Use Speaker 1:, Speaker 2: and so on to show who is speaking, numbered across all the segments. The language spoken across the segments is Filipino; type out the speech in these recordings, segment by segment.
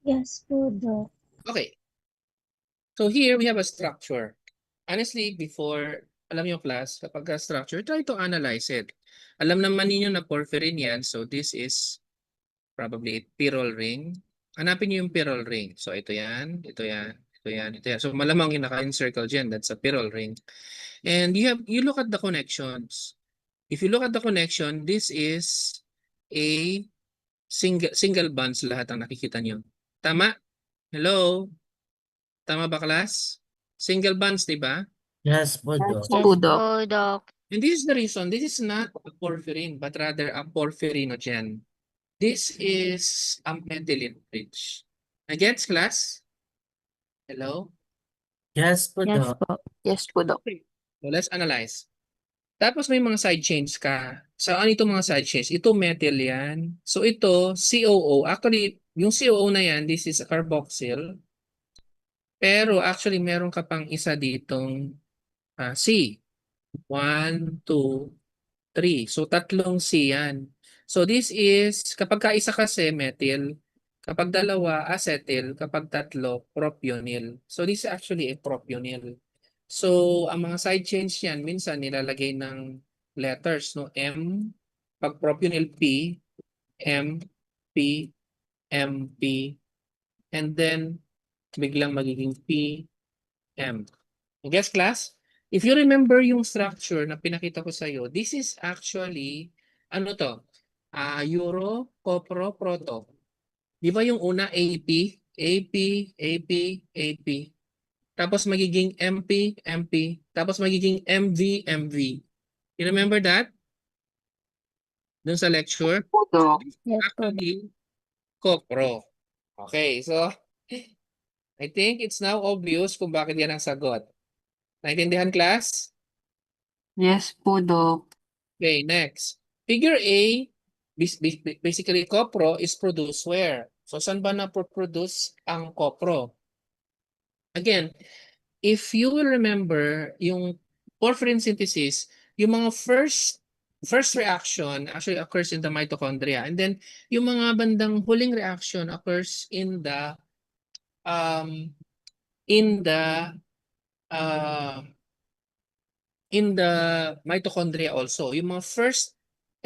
Speaker 1: Yes po, Doc.
Speaker 2: Okay. So here we have a structure. Honestly, before, alam niyo class, kapag structure, try to analyze it. Alam naman ninyo na porphyrin yan, so this is probably a pyrrole ring. Hanapin niyo yung pyrrole ring. So ito yan, ito yan, ito yan, ito yan. So malamang yung naka-encircle dyan, that's a pyrrole ring. And you look at the connections. If you look at the connection, this is a single bonds lahat ang nakikita niyo. Tama? Hello? Tama ba, class? Single bonds, di ba?
Speaker 3: Yes po,
Speaker 1: Yes
Speaker 3: Doc.
Speaker 1: po, Doc.
Speaker 4: Doc.
Speaker 2: And this is the reason, this is not a porphyrin, but rather a porphyrinogen. This is a methylene bridge. Nagets, class? Hello?
Speaker 3: Yes po,
Speaker 1: Yes
Speaker 3: Doc.
Speaker 1: po. Yes po, Doc.
Speaker 2: So let's analyze. Tapos may mga side chains ka. Saan itong mga side chains? Ito methyl yan. So ito, COO. Actually, yung COO na yan, this is a carboxyl. Pero actually, meron ka pang isa ditong C. 1, 2, 3. So tatlong C yan. So this is, kapag kaisa kasi methyl, kapag dalawa acetyl, kapag tatlo propionyl. So this is actually a propionyl. So ang mga side chains yan, minsan nilalagay ng letters, no? M, pag propionyl P, M, P, M, P, and then biglang magiging P, M. Guess class? If you remember yung structure na pinakita ko sa iyo, this is actually, ano to? Euro, Copro, Proto. Di ba yung una AP, AP, AP, AP. Tapos magiging MP, MP. Tapos magiging MV, MV. You remember that? Dun sa lecture?
Speaker 1: Po, Doc. Yes po, Doc.
Speaker 2: Actually, Copro. Okay, so I think it's now obvious kung bakit yan ang sagot. Naintindihan, class?
Speaker 1: Yes po, Doc.
Speaker 2: Okay, next. Figure A, basically copro is produced where? So saan ba na-produce ang copro? Again, if you will remember yung porphyrin synthesis, yung mga first reaction actually occurs in the mitochondria, and then yung mga bandang huling reaction occurs in the um in the uh, in the mitochondria also, yung mga first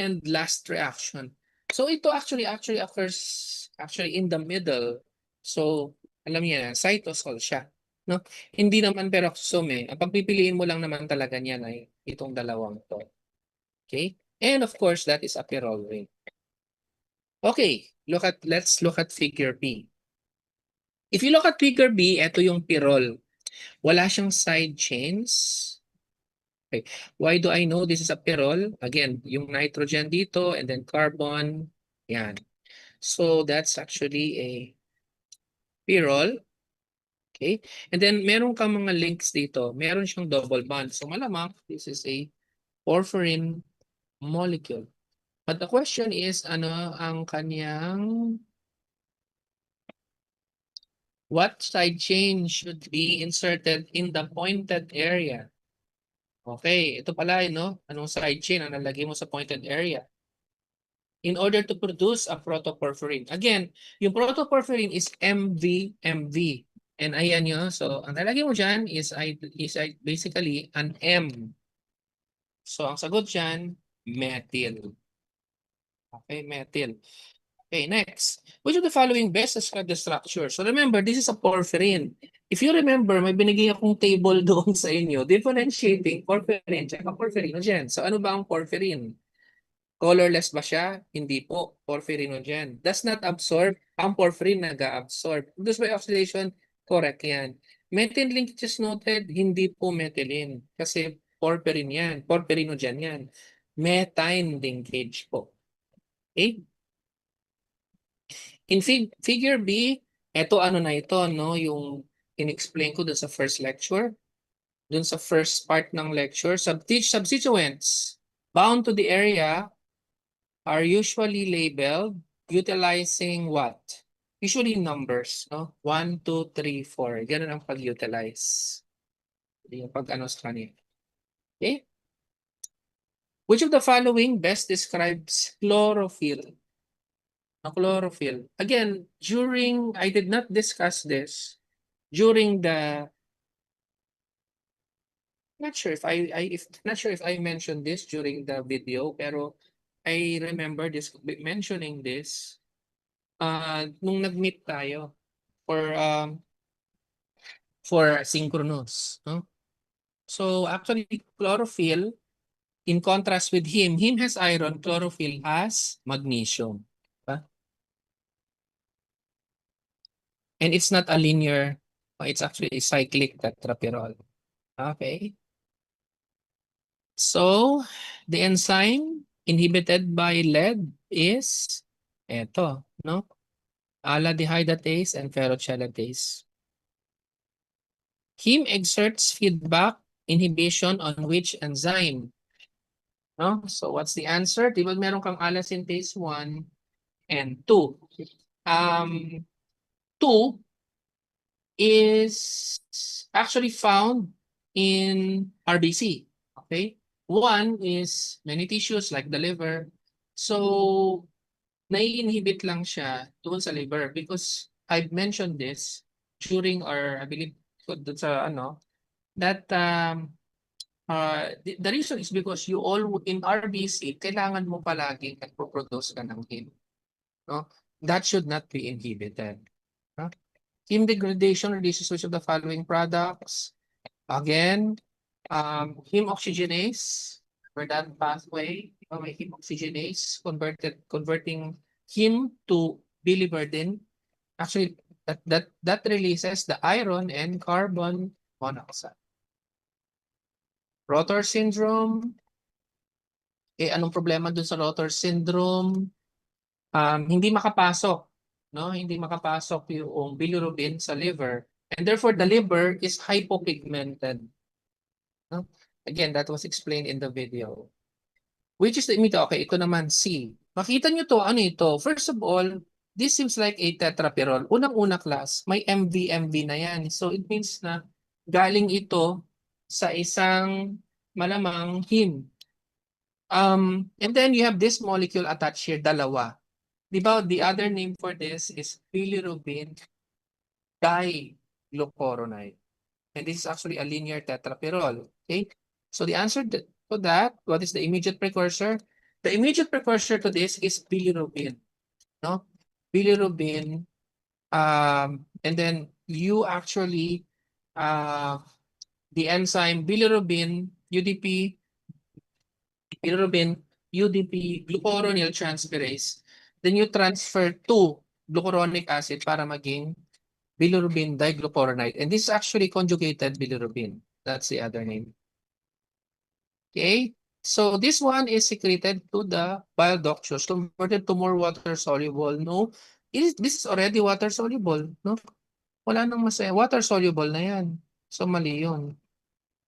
Speaker 2: and last reaction. So ito actually occurs actually in the middle. So alam niya, cytosol siya, no? Hindi naman peroxisome. Ang pagpipiliin mo lang naman talaga niyan ay itong dalawang to. Okay? And of course, that is a pyrrole ring. Okay, let's look at figure B. If you look at figure B, ito yung pyrrole. Wala siyang side chains. Okay. Why do I know this is a pyrrole? Again, yung nitrogen dito and then carbon. Yan. So that's actually a pyrrole. Okay. And then meron kang mga links dito. Meron siyang double bond. So malamang this is a porphyrin molecule. But the question is, ano ang kanyang what side chain should be inserted in the pointed area? Okay, ito pala, no? Anong side chain ang nalagay mo sa pointed area? In order to produce a protoporphyrin. Again, yung protoporphyrin is MV. And ayan yun. So, ang nalagay mo dyan is basically an M. So, ang sagot dyan, methyl. Okay, methyl. Okay, next. Which of the following best describe the structure? So remember, this is a porphyrin. If you remember, may binigay akong table doon sa inyo, differentiating porphyrin at porphyrinogen. So ano ba ang porphyrin? Colorless ba siya? Hindi po. Porphyrinogen. Does not absorb. Ang porphyrin nag-absorb. Produce by oxidation, correct yan. Methane linkages noted, hindi po methylene. Kasi porphyrin yan. Porphyrinogen yan. Methane linkage po. Okay? In figure B, eto ano na ito, no? Yung in-explain ko dun sa first lecture. Dun sa first part ng lecture. Substituents bound to the area are usually labeled utilizing what? Usually numbers, no? 1, 2, 3, 4. Ganun ang pag-utilize. Yung pag-ano sa kanila. Okay? Which of the following best describes chlorophyll? chlorophyll. Again, I did not discuss this during the, not sure if not sure if I mentioned this during the video, pero I remember mentioning this nung nag-meet tayo for synchronous, no? So actually chlorophyll, in contrast with heme has iron, chlorophyll has magnesium. Diba? And it's not a linear, it's actually a cyclic tetrapyrrole. Okay. So the enzyme inhibited by lead is eto, no? Aldehydatase and ferrochelatase. Heme exerts feedback inhibition on which enzyme? No? So what's the answer? Di ba meron kang allosyntase 1 and 2? 2 is actually found in RBC. Okay? 1 is many tissues like the liver. So nai-inhibit lang siya doon sa liver because I've mentioned this during our, I believe, doon sa that the reason is because you all in RBC, kailangan mo palagi nagpo-produce ka ng heme. No? That should not be inhibited. No? Heme degradation reduces which of the following products? Again, heme oxygenase, for that pathway, may heme oxygenase converting heme to biliverdin. Actually, that releases the iron and carbon monoxide. Rotor syndrome. Anong problema dun sa Rotor syndrome? Hindi makapasok, no? Hindi makapasok yung bilirubin sa liver. And therefore, the liver is hypopigmented. No? Again, that was explained in the video. Which is the image? Okay, ito naman, C. Makita nyo to, ano ito? First of all, this seems like a tetrapyrrole. Unang-una class, may MV na yan. So it means na galing ito sa isang malamang heme. And then you have this molecule attached here, dalawa. Di ba, the other name for this is bilirubin diglucuronide. And this is actually a linear tetrapyrrole. Okay? So the answer to that, what is the immediate precursor? The immediate precursor to this is bilirubin. No? Bilirubin. And then you actually, the enzyme bilirubin, UDP, glucuronyl transferase. Then you transfer to glucuronic acid para maging bilirubin diglucuronide. And this is actually conjugated bilirubin. That's the other name. Okay. So this one is secreted to the bile ductus, converted to more water soluble. No, this is already water soluble. No, wala nang masaya. Water soluble na yan. So mali yun.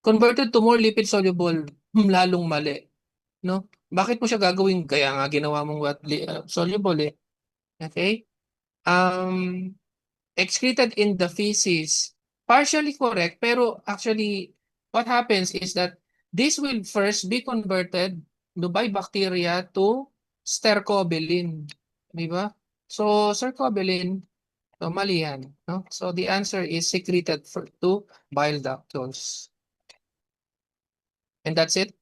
Speaker 2: Converted to more lipid soluble, lalong mali. No? Bakit mo siya gagawin? Kaya nga ginawa mong soluble eh. Okay? Excreted in the feces. Partially correct, pero actually what happens is that this will first be converted by bacteria to stercobilin. Di ba? So stercobilin, so mali yan. No? So the answer is secreted to bile ducts. And that's it.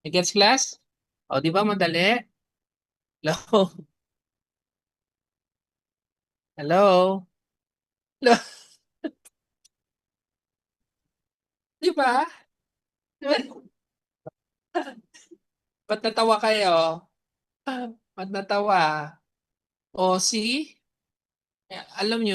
Speaker 2: It gets class? O, di ba madali? Hello? Hello? Hello? Di ba? Ba't natawa kayo? Ba't natawa? O, see? Alam nyo,